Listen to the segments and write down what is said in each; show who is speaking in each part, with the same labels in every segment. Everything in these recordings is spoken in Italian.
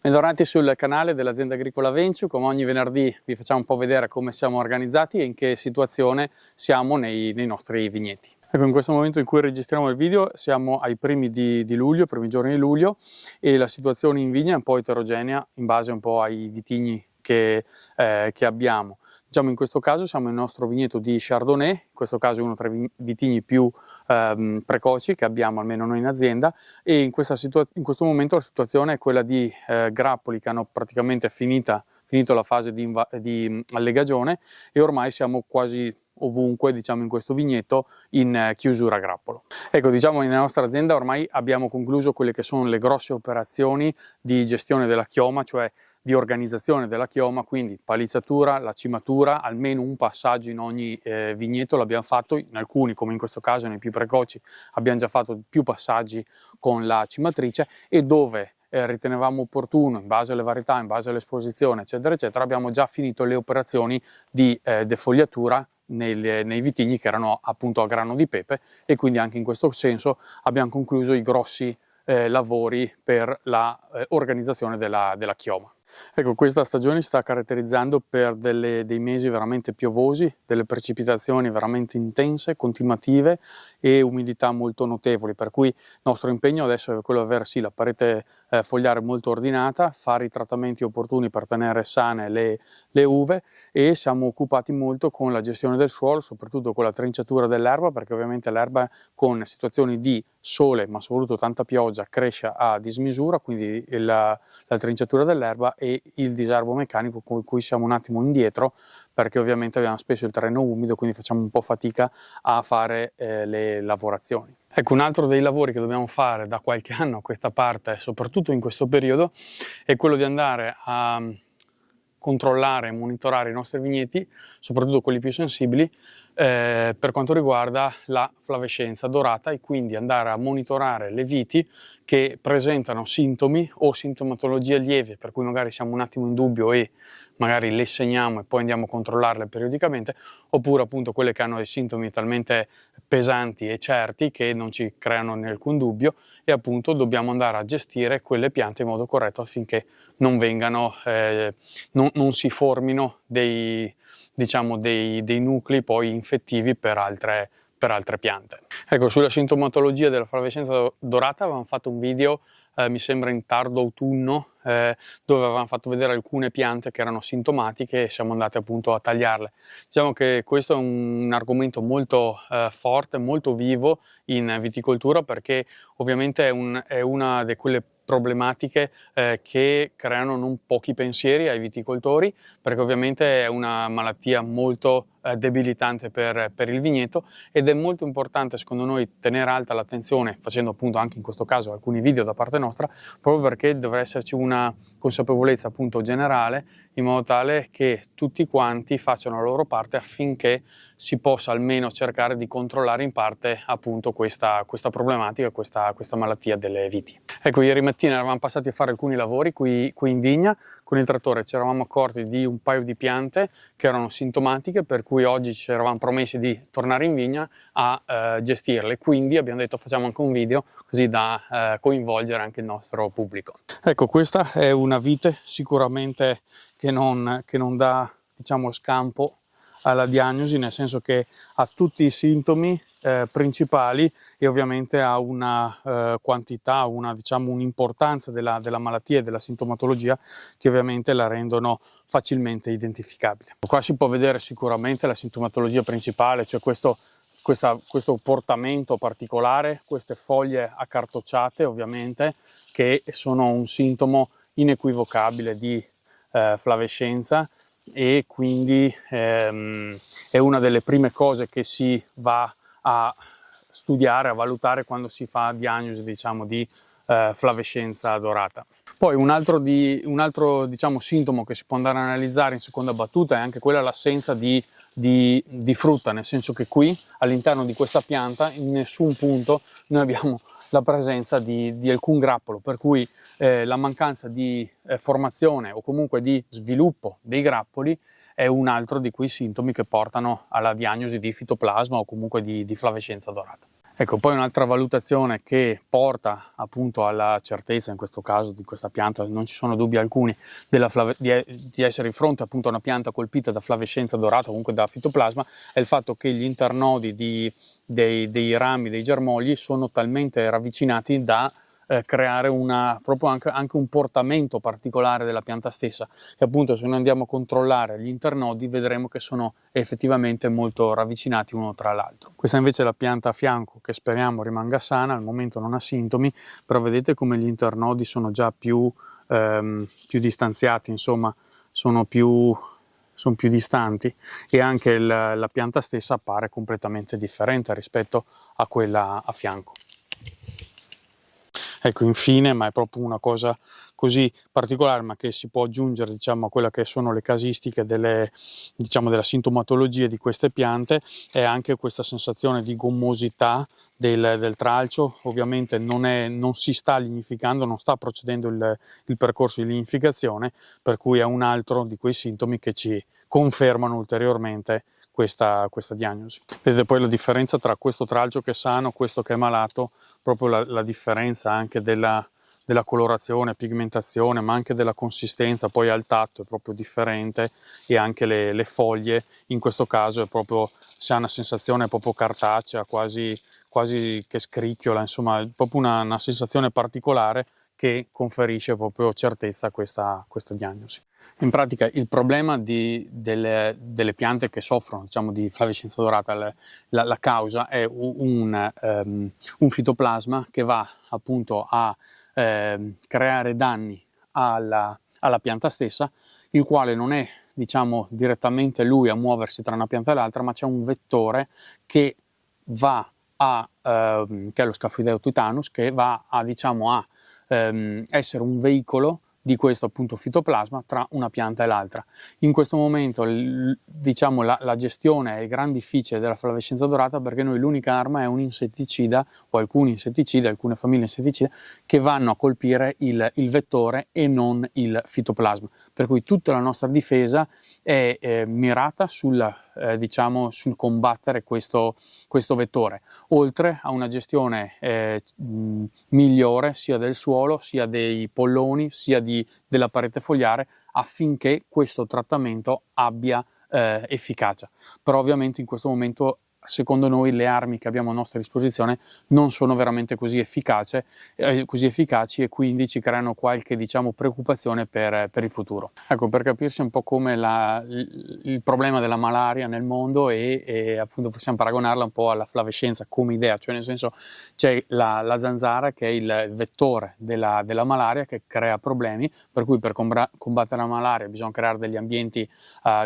Speaker 1: Bentornati sul canale dell'azienda agricola Venture. Come ogni venerdì vi facciamo un po' vedere come siamo organizzati e in che situazione siamo nei nostri vigneti. Ecco, in questo momento in cui registriamo il video siamo ai primi di luglio, primi giorni di luglio, e la situazione in vigna è un po' eterogenea in base un po' ai vitigni che abbiamo. Diciamo, in questo caso siamo nel nostro vigneto di Chardonnay, in questo caso è uno tra i vitigni più precoci che abbiamo almeno noi in azienda, e in questo momento la situazione è quella di grappoli che hanno praticamente finito la fase di allegagione, e ormai siamo quasi ovunque, diciamo, in questo vigneto in chiusura grappolo. Ecco, diciamo, nella nostra azienda ormai abbiamo concluso quelle che sono le grosse operazioni di gestione della chioma, cioè di organizzazione della chioma, quindi palizzatura, lacimatura, almeno un passaggio in ogni vigneto l'abbiamo fatto, in alcuni, come in questo caso nei più precoci, abbiamo già fatto più passaggi con la cimatrice, e dove ritenevamo opportuno, in base alle varietà, in base all'esposizione, eccetera, eccetera, abbiamo già finito le operazioni di defogliatura nei vitigni che erano appunto a grano di pepe, e quindi anche in questo senso abbiamo concluso i grossi lavori per la organizzazione della chioma. Ecco, questa stagione si sta caratterizzando per dei mesi veramente piovosi, delle precipitazioni veramente intense, continuative, e umidità molto notevoli, per cui il nostro impegno adesso è quello di avere sì la parete fogliare molto ordinata, fare i trattamenti opportuni per tenere sane le uve, e siamo occupati molto con la gestione del suolo, soprattutto con la trinciatura dell'erba, perché ovviamente l'erba con situazioni di sole ma soprattutto tanta pioggia cresce a dismisura, quindi la trinciatura dell'erba e il diserbo meccanico, con cui siamo un attimo indietro, perché ovviamente abbiamo spesso il terreno umido, quindi facciamo un po' fatica a fare le lavorazioni. Ecco, un altro dei lavori che dobbiamo fare da qualche anno a questa parte, soprattutto in questo periodo, è quello di andare a controllare e monitorare i nostri vigneti, soprattutto quelli più sensibili, per quanto riguarda la flavescenza dorata, e quindi andare a monitorare le viti che presentano sintomi o sintomatologie lievi, per cui magari siamo un attimo in dubbio e magari le segniamo e poi andiamo a controllarle periodicamente, oppure appunto quelle che hanno dei sintomi talmente pesanti e certi che non ci creano alcun dubbio, e appunto dobbiamo andare a gestire quelle piante in modo corretto affinché non vengano, non si formino dei nuclei poi infettivi per altre piante. Ecco, sulla sintomatologia della flavescenza dorata avevamo fatto un video, mi sembra in tardo autunno, dove avevamo fatto vedere alcune piante che erano sintomatiche e siamo andati appunto a tagliarle. Diciamo che questo è un argomento molto forte, molto vivo in viticoltura, perché ovviamente è una di quelle problematiche che creano non pochi pensieri ai viticoltori, perché ovviamente è una malattia molto debilitante per il vigneto, ed è molto importante secondo noi tenere alta l'attenzione, facendo appunto anche in questo caso alcuni video da parte nostra, proprio perché dovrà esserci una consapevolezza appunto generale, in modo tale che tutti quanti facciano la loro parte affinché si possa almeno cercare di controllare in parte appunto questa problematica, questa malattia delle viti. Ecco, ieri mattina eravamo passati a fare alcuni lavori qui in vigna con il trattore, ci eravamo accorti di un paio di piante che erano sintomatiche, per cui oggi ci eravamo promessi di tornare in vigna a gestirle, quindi abbiamo detto facciamo anche un video così da coinvolgere anche il nostro pubblico. Ecco, questa è una vite sicuramente che non dà, diciamo, scampo alla diagnosi, nel senso che ha tutti i sintomi principali, e ovviamente ha una quantità, diciamo, un'importanza della malattia e della sintomatologia che ovviamente la rendono facilmente identificabile. Qua si può vedere sicuramente la sintomatologia principale, cioè questo portamento particolare, queste foglie accartocciate ovviamente, che sono un sintomo inequivocabile di flavescenza, e quindi è una delle prime cose che si va a studiare, a valutare quando si fa diagnosi, diciamo, di flavescenza dorata. Poi un altro diciamo, sintomo che si può andare a analizzare in seconda battuta è anche quella l'assenza di frutta, nel senso che qui all'interno di questa pianta in nessun punto noi abbiamo la presenza di alcun grappolo, per cui la mancanza di formazione o comunque di sviluppo dei grappoli è un altro di quei sintomi che portano alla diagnosi di fitoplasma o comunque di flavescenza dorata. Ecco, poi un'altra valutazione che porta appunto alla certezza, in questo caso di questa pianta, non ci sono dubbi alcuni, di essere di fronte appunto a una pianta colpita da flavescenza dorata, comunque da fitoplasma, è il fatto che gli internodi dei rami, dei germogli, sono talmente ravvicinati da creare proprio anche un portamento particolare della pianta stessa, e appunto se noi andiamo a controllare gli internodi vedremo che sono effettivamente molto ravvicinati uno tra l'altro. Questa invece è la pianta a fianco, che speriamo rimanga sana, al momento non ha sintomi, però vedete come gli internodi sono già più distanziati, insomma sono più distanti, e anche la pianta stessa appare completamente differente rispetto a quella a fianco. Ecco, infine, ma è proprio una cosa così particolare, ma che si può aggiungere, diciamo, a quella che sono le casistiche della sintomatologia di queste piante, è anche questa sensazione di gommosità del tralcio. Ovviamente non si sta lignificando, non sta procedendo il percorso di lignificazione, per cui è un altro di quei sintomi che ci confermano ulteriormente questa diagnosi. Vedete poi la differenza tra questo tralcio che è sano, questo che è malato, proprio la differenza anche della colorazione, pigmentazione, ma anche della consistenza, poi al tatto è proprio differente, e anche le foglie in questo caso è proprio, si ha una sensazione proprio cartacea, quasi che scricchiola, insomma è proprio una sensazione particolare che conferisce proprio certezza a questa diagnosi. In pratica il problema delle piante che soffrono, diciamo, di flavescenza dorata, la causa è un fitoplasma che va appunto a creare danni alla pianta stessa, il quale non è, diciamo, direttamente lui a muoversi tra una pianta e l'altra, ma c'è un vettore che va che è lo Scaphoidea titanus, che va a, diciamo, essere un veicolo di questo appunto fitoplasma tra una pianta e l'altra. In questo momento diciamo la gestione è gran difficile della flavescenza dorata, perché noi l'unica arma è un insetticida o alcuni insetticidi, alcune famiglie insetticide, che vanno a colpire il vettore e non il fitoplasma, per cui tutta la nostra difesa è mirata sul combattere questo vettore, oltre a una gestione migliore sia del suolo, sia dei polloni, sia della parete fogliare, affinché questo trattamento abbia efficacia. Però ovviamente in questo momento, secondo noi, le armi che abbiamo a nostra disposizione non sono veramente così efficaci, e quindi ci creano qualche, diciamo, preoccupazione per il futuro. Ecco, per capirci un po' come il problema della malaria nel mondo, e appunto possiamo paragonarla un po' alla flavescenza come idea, cioè nel senso c'è la zanzara che è il vettore della malaria, che crea problemi, per cui per combattere la malaria bisogna creare degli ambienti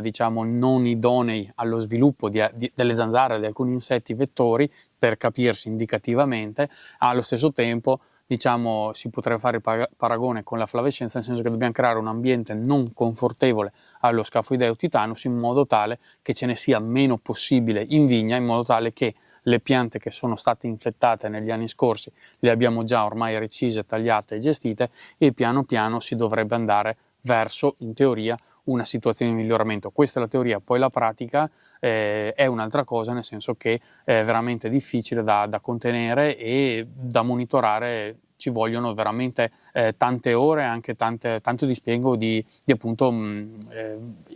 Speaker 1: diciamo non idonei allo sviluppo delle zanzare, di alcuni insetti vettori, per capirsi indicativamente. Allo stesso tempo, diciamo, si potrebbe fare il paragone con la flavescenza, nel senso che dobbiamo creare un ambiente non confortevole allo Scaphoidea titanus, in modo tale che ce ne sia meno possibile in vigna, in modo tale che le piante che sono state infettate negli anni scorsi le abbiamo già ormai recise, tagliate e gestite, e piano piano si dovrebbe andare verso, in teoria, una situazione di miglioramento. Questa è la teoria, poi la pratica è un'altra cosa, nel senso che è veramente difficile da contenere e da monitorare. Ci vogliono veramente tante ore, anche tanto dispiego di appunto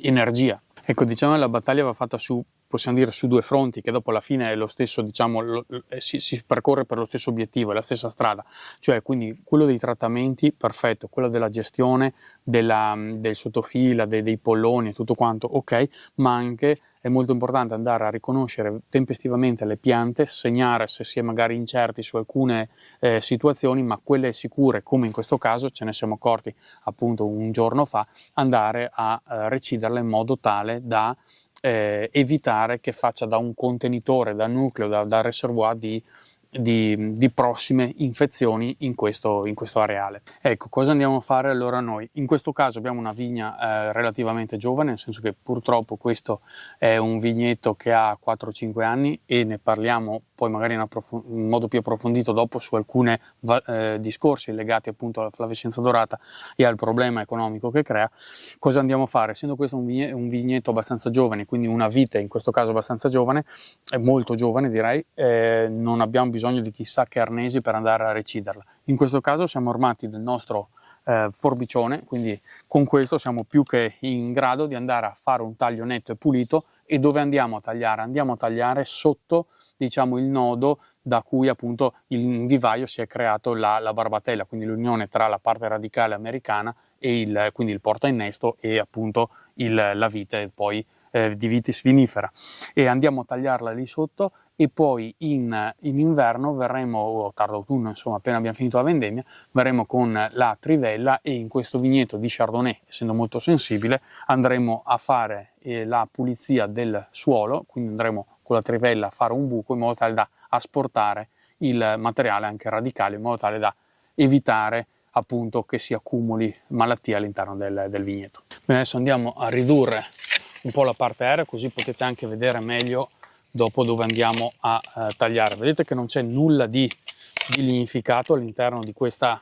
Speaker 1: energia. Ecco, diciamo che la battaglia va fatta possiamo dire su due fronti, che dopo alla fine è lo stesso, diciamo, si percorre per lo stesso obiettivo, è la stessa strada, cioè quindi quello dei trattamenti, perfetto, quello della gestione del sottofila, dei polloni e tutto quanto, ok, ma anche è molto importante andare a riconoscere tempestivamente le piante, segnare se si è magari incerti su alcune situazioni, ma quelle sicure, come in questo caso ce ne siamo accorti appunto un giorno fa, andare a reciderle in modo tale da evitare che faccia da un contenitore, da nucleo, da reservoir di prossime infezioni in questo areale. Ecco, cosa andiamo a fare allora noi? In questo caso abbiamo una vigna relativamente giovane, nel senso che purtroppo questo è un vigneto che ha 4-5 anni, e ne parliamo poi magari in modo più approfondito dopo su alcuni discorsi legati appunto alla flavescenza dorata e al problema economico che crea. Cosa andiamo a fare? Essendo questo un vigneto abbastanza giovane, quindi una vite in questo caso abbastanza giovane, molto giovane direi, non abbiamo bisogno di chissà che arnesi per andare a reciderla. In questo caso siamo armati del nostro forbicione, quindi con questo siamo più che in grado di andare a fare un taglio netto e pulito. E dove andiamo a tagliare? Andiamo a tagliare sotto, diciamo, il nodo da cui appunto in vivaio si è creato la barbatella, quindi l'unione tra la parte radicale americana e quindi il porta innesto e appunto la vite poi di vitis vinifera, e andiamo a tagliarla lì sotto. E poi in inverno verremo, o tardo autunno, insomma, appena abbiamo finito la vendemmia, verremo con la trivella, e in questo vigneto di Chardonnay, essendo molto sensibile, andremo a fare la pulizia del suolo, quindi andremo con la trivella a fare un buco in modo tale da asportare il materiale anche radicale, in modo tale da evitare appunto che si accumuli malattia all'interno del vigneto. Bene, adesso andiamo a ridurre un po' la parte aerea, così potete anche vedere meglio dopo dove andiamo a tagliare. Vedete che non c'è nulla di lignificato all'interno di questa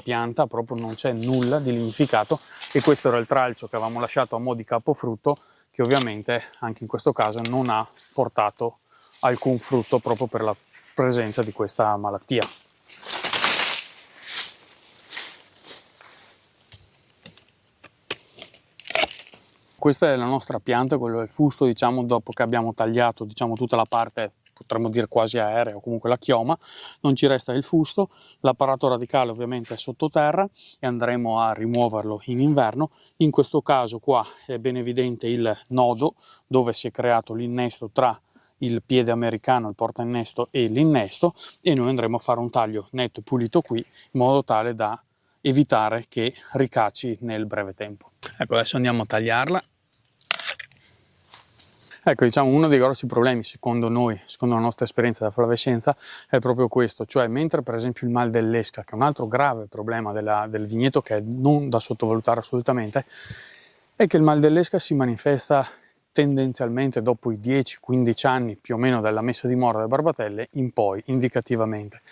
Speaker 1: pianta, proprio non c'è nulla di lignificato, e questo era il tralcio che avevamo lasciato a mo' di capofrutto, che ovviamente anche in questo caso non ha portato alcun frutto proprio per la presenza di questa malattia. Questa è la nostra pianta, quello è il fusto, diciamo, dopo che abbiamo tagliato, diciamo, tutta la parte, potremmo dire quasi aerea, o comunque la chioma, non ci resta il fusto. L'apparato radicale ovviamente è sottoterra e andremo a rimuoverlo in inverno. In questo caso qua è ben evidente il nodo dove si è creato l'innesto tra il piede americano, il porta innesto e l'innesto, e noi andremo a fare un taglio netto e pulito qui in modo tale da evitare che ricacci nel breve tempo. Ecco, adesso andiamo a tagliarla. Ecco, diciamo, uno dei grossi problemi, secondo noi, secondo la nostra esperienza della flavescenza, è proprio questo, cioè mentre per esempio il mal dell'esca, che è un altro grave problema del vigneto, che è non da sottovalutare assolutamente, è che il mal dell'esca si manifesta tendenzialmente dopo i 10-15 anni più o meno dalla messa a dimora delle barbatelle in poi, indicativamente.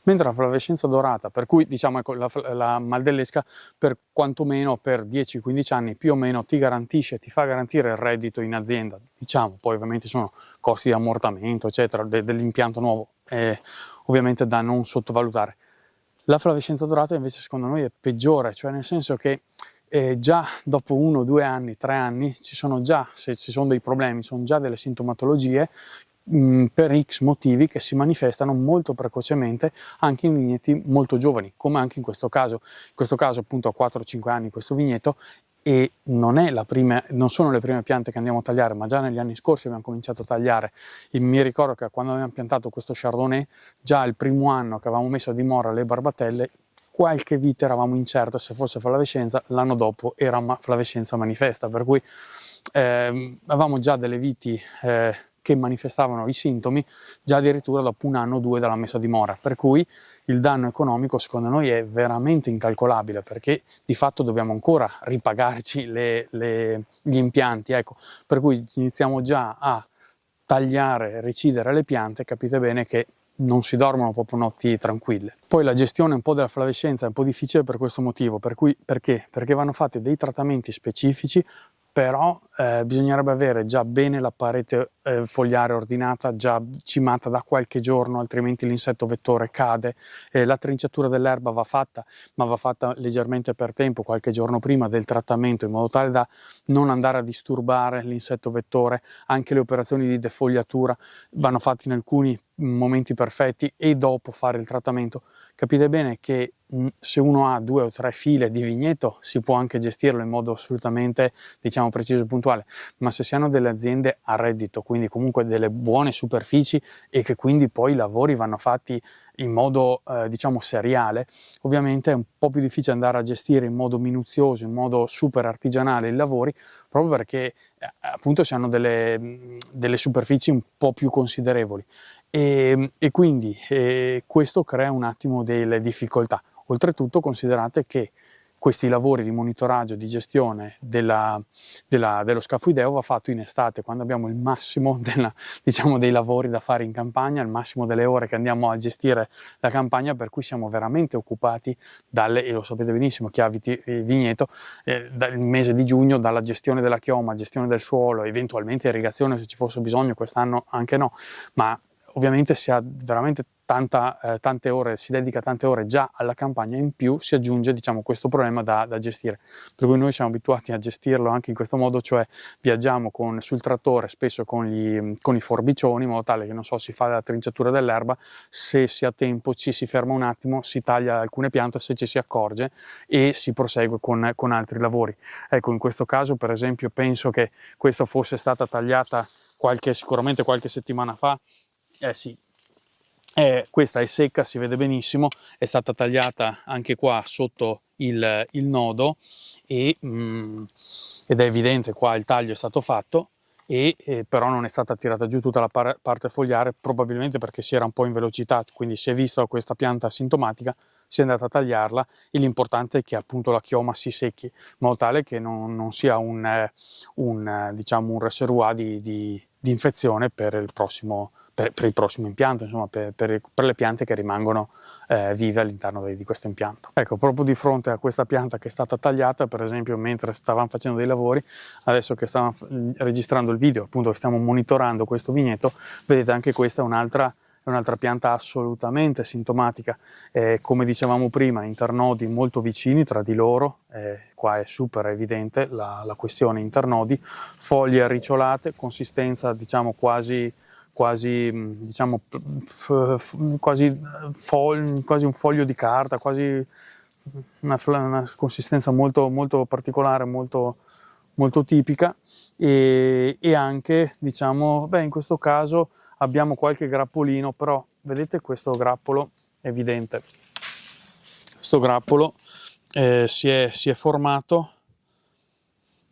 Speaker 1: Mentre la flavescenza dorata, per cui diciamo ecco, la mal dell'esca per quantomeno per 10-15 anni più o meno ti garantisce, ti fa garantire il reddito in azienda, diciamo, poi ovviamente sono costi di ammortamento eccetera dell'impianto nuovo, ovviamente da non sottovalutare. La flavescenza dorata invece secondo noi è peggiore, cioè nel senso che già dopo 1, 2 anni, 3 anni ci sono già, se ci sono dei problemi, sono già delle sintomatologie per X motivi che si manifestano molto precocemente anche in vigneti molto giovani, come anche in questo caso appunto a 4-5 anni questo vigneto, e non sono le prime piante che andiamo a tagliare, ma già negli anni scorsi abbiamo cominciato a tagliare. Mi ricordo che quando abbiamo piantato questo Chardonnay, già il primo anno che avevamo messo a dimora le barbatelle, qualche vite eravamo incerti se fosse flavescenza, l'anno dopo era flavescenza manifesta, per cui avevamo già delle viti che manifestavano i sintomi già addirittura dopo 1 anno o 2 dalla messa a dimora, per cui il danno economico secondo noi è veramente incalcolabile, perché di fatto dobbiamo ancora ripagarci gli impianti, ecco, per cui iniziamo già a tagliare, recidere le piante, capite bene che non si dormono proprio notti tranquille. Poi la gestione un po' della flavescenza è un po' difficile per questo motivo, perché vanno fatti dei trattamenti specifici, però bisognerebbe avere già bene la parete fogliare ordinata, già cimata da qualche giorno, altrimenti l'insetto vettore cade. La trinciatura dell'erba va fatta, ma va fatta leggermente per tempo, qualche giorno prima del trattamento, in modo tale da non andare a disturbare l'insetto vettore. Anche le operazioni di defogliatura vanno fatte in alcuni momenti perfetti e dopo fare il trattamento. Capite bene che se uno ha 2 o 3 file di vigneto si può anche gestirlo in modo assolutamente, diciamo, preciso e puntuale, ma se si hanno delle aziende a reddito, quindi comunque delle buone superfici, e che quindi poi i lavori vanno fatti in modo diciamo seriale, ovviamente è un po' più difficile andare a gestire in modo minuzioso, in modo super artigianale i lavori, proprio perché appunto si hanno delle superfici un po' più considerevoli, e quindi questo crea un attimo delle difficoltà. Oltretutto considerate che questi lavori di monitoraggio, di gestione dello scafoideo va fatto in estate, quando abbiamo il massimo diciamo, dei lavori da fare in campagna, il massimo delle ore che andiamo a gestire la campagna, per cui siamo veramente occupati e lo sapete benissimo chi ha vigneto, dal mese di giugno, dalla gestione della chioma, gestione del suolo, eventualmente irrigazione se ci fosse bisogno, quest'anno anche no, ma ovviamente si ha veramente tante ore, si dedica tante ore già alla campagna, in più si aggiunge, diciamo, questo problema da gestire, per cui noi siamo abituati a gestirlo anche in questo modo, cioè viaggiamo sul trattore spesso con i forbicioni, in modo tale che, non so, si fa la trinciatura dell'erba, se si ha tempo ci si ferma un attimo, si taglia alcune piante se ci si accorge e si prosegue con altri lavori. Ecco, in questo caso per esempio penso che questa fosse stata tagliata sicuramente qualche settimana fa. Sì, questa è secca, si vede benissimo, è stata tagliata anche qua sotto il nodo ed è evidente qua il taglio è stato fatto però non è stata tirata giù tutta la parte fogliare, probabilmente perché si era un po' in velocità, quindi si è visto questa pianta sintomatica, si è andata a tagliarla e l'importante è che appunto la chioma si secchi, in modo tale che non sia diciamo un reservoir di infezione per il prossimo impianto, insomma per le piante che rimangono vive all'interno di questo impianto. Ecco, proprio di fronte a questa pianta che è stata tagliata, per esempio mentre stavamo facendo dei lavori, adesso che stavamo registrando il video, appunto che stiamo monitorando questo vigneto, vedete anche questa è un'altra pianta assolutamente sintomatica, come dicevamo prima, internodi molto vicini tra di loro, qua è super evidente la questione internodi, foglie arricciolate, consistenza diciamo quasi un foglio di carta, quasi una consistenza molto, molto particolare, molto, molto tipica e anche, diciamo, in questo caso abbiamo qualche grappolino, però vedete questo grappolo è evidente, questo grappolo si è formato,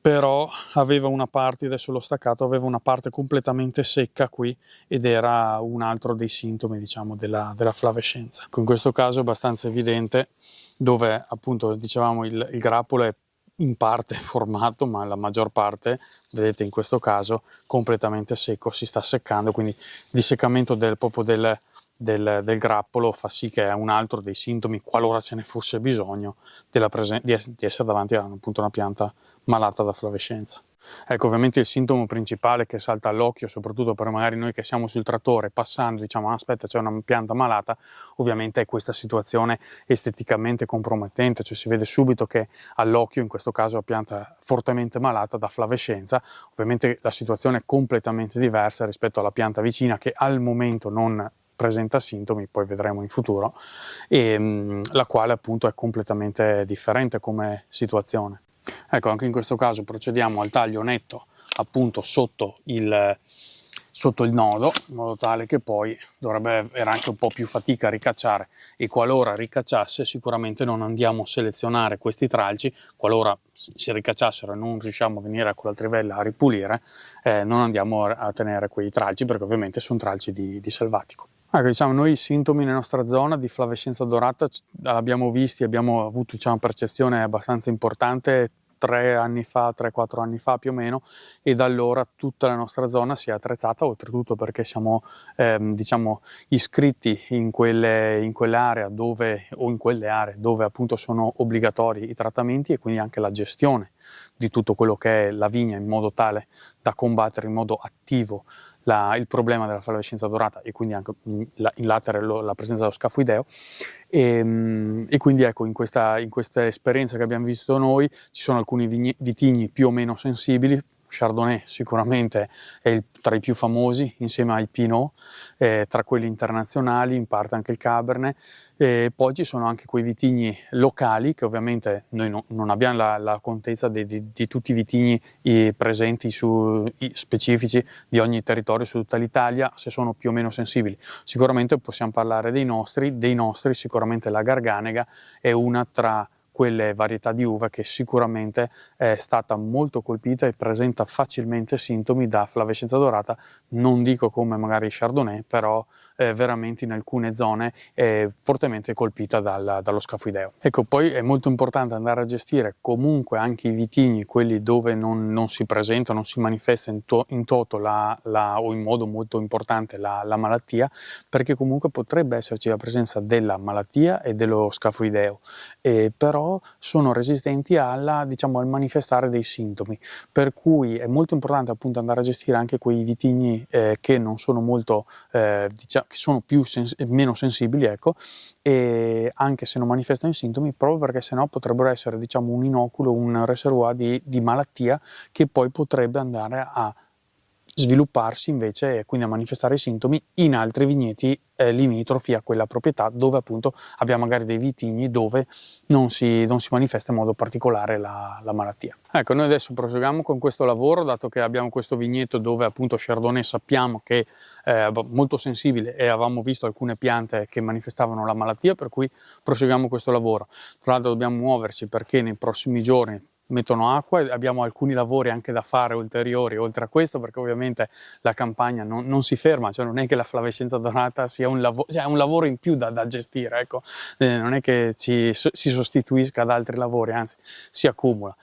Speaker 1: però aveva una parte, adesso l'ho staccato, aveva una parte completamente secca qui ed era un altro dei sintomi, diciamo, della flavescenza. In questo caso è abbastanza evidente, dove appunto dicevamo il grappolo è in parte formato, ma la maggior parte, vedete in questo caso, completamente secco, si sta seccando, quindi il disseccamento proprio del grappolo fa sì che è un altro dei sintomi, qualora ce ne fosse bisogno, di essere davanti a appunto una pianta malata da flavescenza. Ecco, ovviamente il sintomo principale che salta all'occhio, soprattutto per magari noi che siamo sul trattore, passando diciamo aspetta c'è una pianta malata, ovviamente è questa situazione esteticamente compromettente, cioè si vede subito che all'occhio in questo caso la pianta fortemente malata da flavescenza, ovviamente la situazione è completamente diversa rispetto alla pianta vicina che al momento non presenta sintomi, poi vedremo in futuro, e la quale appunto è completamente differente come situazione. Ecco, anche in questo caso procediamo al taglio netto appunto sotto il nodo, in modo tale che poi dovrebbe avere anche un po' più fatica a ricacciare, e qualora ricacciasse sicuramente non andiamo a selezionare questi tralci, qualora si ricacciassero e non riusciamo a venire con la trivella a ripulire, non andiamo a tenere quei tralci perché ovviamente sono tralci di selvatico. Ecco, diciamo, noi i sintomi nella nostra zona di flavescenza dorata l'abbiamo visti, abbiamo avuto diciamo, percezione abbastanza importante 3-4 anni fa più o meno, e da allora tutta la nostra zona si è attrezzata, oltretutto perché siamo diciamo, iscritti in quelle aree dove appunto sono obbligatori i trattamenti e quindi anche la gestione di tutto quello che è la vigna, in modo tale da combattere in modo attivo il problema della flavescenza dorata e quindi anche in latere la presenza dello scafoideo, e quindi ecco in questa esperienza che abbiamo visto noi ci sono alcuni vitigni più o meno sensibili. Chardonnay sicuramente è tra i più famosi insieme ai Pinot, tra quelli internazionali, in parte anche il Cabernet, poi ci sono anche quei vitigni locali che ovviamente noi non abbiamo la contezza di tutti i vitigni presenti specifici di ogni territorio su tutta l'Italia, se sono più o meno sensibili. Sicuramente possiamo parlare dei nostri sicuramente la Garganega è una tra quelle varietà di uva che sicuramente è stata molto colpita e presenta facilmente sintomi da flavescenza dorata, non dico come magari il Chardonnay, però veramente in alcune zone fortemente colpita dallo scafoideo. Ecco, poi è molto importante andare a gestire comunque anche i vitigni, quelli dove non si presenta, non si manifesta in toto o in modo molto importante la malattia, perché comunque potrebbe esserci la presenza della malattia e dello scafoideo, però sono resistenti al manifestare dei sintomi, per cui è molto importante appunto andare a gestire anche quei vitigni che non sono molto, che sono meno sensibili, ecco, e anche se non manifestano i sintomi, proprio perché sennò potrebbero essere un inoculo, un reservoir di malattia che poi potrebbe andare a svilupparsi invece e quindi a manifestare i sintomi in altri vigneti limitrofi a quella proprietà, dove appunto abbiamo magari dei vitigni dove non si manifesta in modo particolare la malattia. Ecco, noi adesso proseguiamo con questo lavoro, dato che abbiamo questo vigneto dove appunto Chardonnay sappiamo che è molto sensibile e avevamo visto alcune piante che manifestavano la malattia, per cui proseguiamo questo lavoro. Tra l'altro dobbiamo muoverci perché nei prossimi giorni mettono acqua e abbiamo alcuni lavori anche da fare ulteriori oltre a questo, perché ovviamente la campagna non si ferma, cioè non è che la flavescenza dorata sia un lavoro in più da gestire, ecco. Non è che si sostituisca ad altri lavori, anzi si accumula.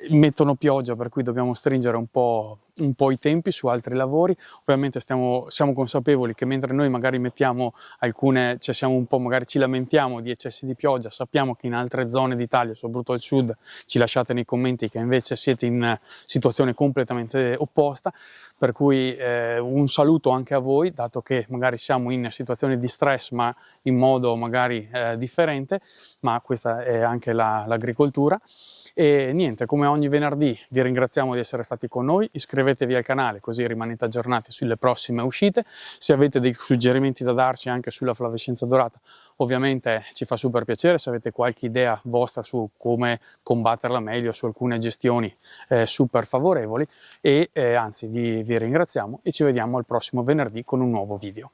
Speaker 1: Mettono pioggia, per cui dobbiamo stringere un po' i tempi su altri lavori. Ovviamente siamo consapevoli che mentre noi magari mettiamo magari ci lamentiamo di eccessi di pioggia, sappiamo che in altre zone d'Italia, soprattutto al sud, ci lasciate nei commenti che invece siete in situazione completamente opposta, per cui un saluto anche a voi, dato che magari siamo in situazioni di stress ma in modo magari differente, ma questa è anche l'agricoltura. E niente, come ogni venerdì vi ringraziamo di essere stati con noi, iscrivetevi al canale così rimanete aggiornati sulle prossime uscite. Se avete dei suggerimenti da darci anche sulla flavescenza dorata, ovviamente ci fa super piacere. Se avete qualche idea vostra su come combatterla meglio, su alcune gestioni super favorevoli, e anzi vi ringraziamo e ci vediamo al prossimo venerdì con un nuovo video.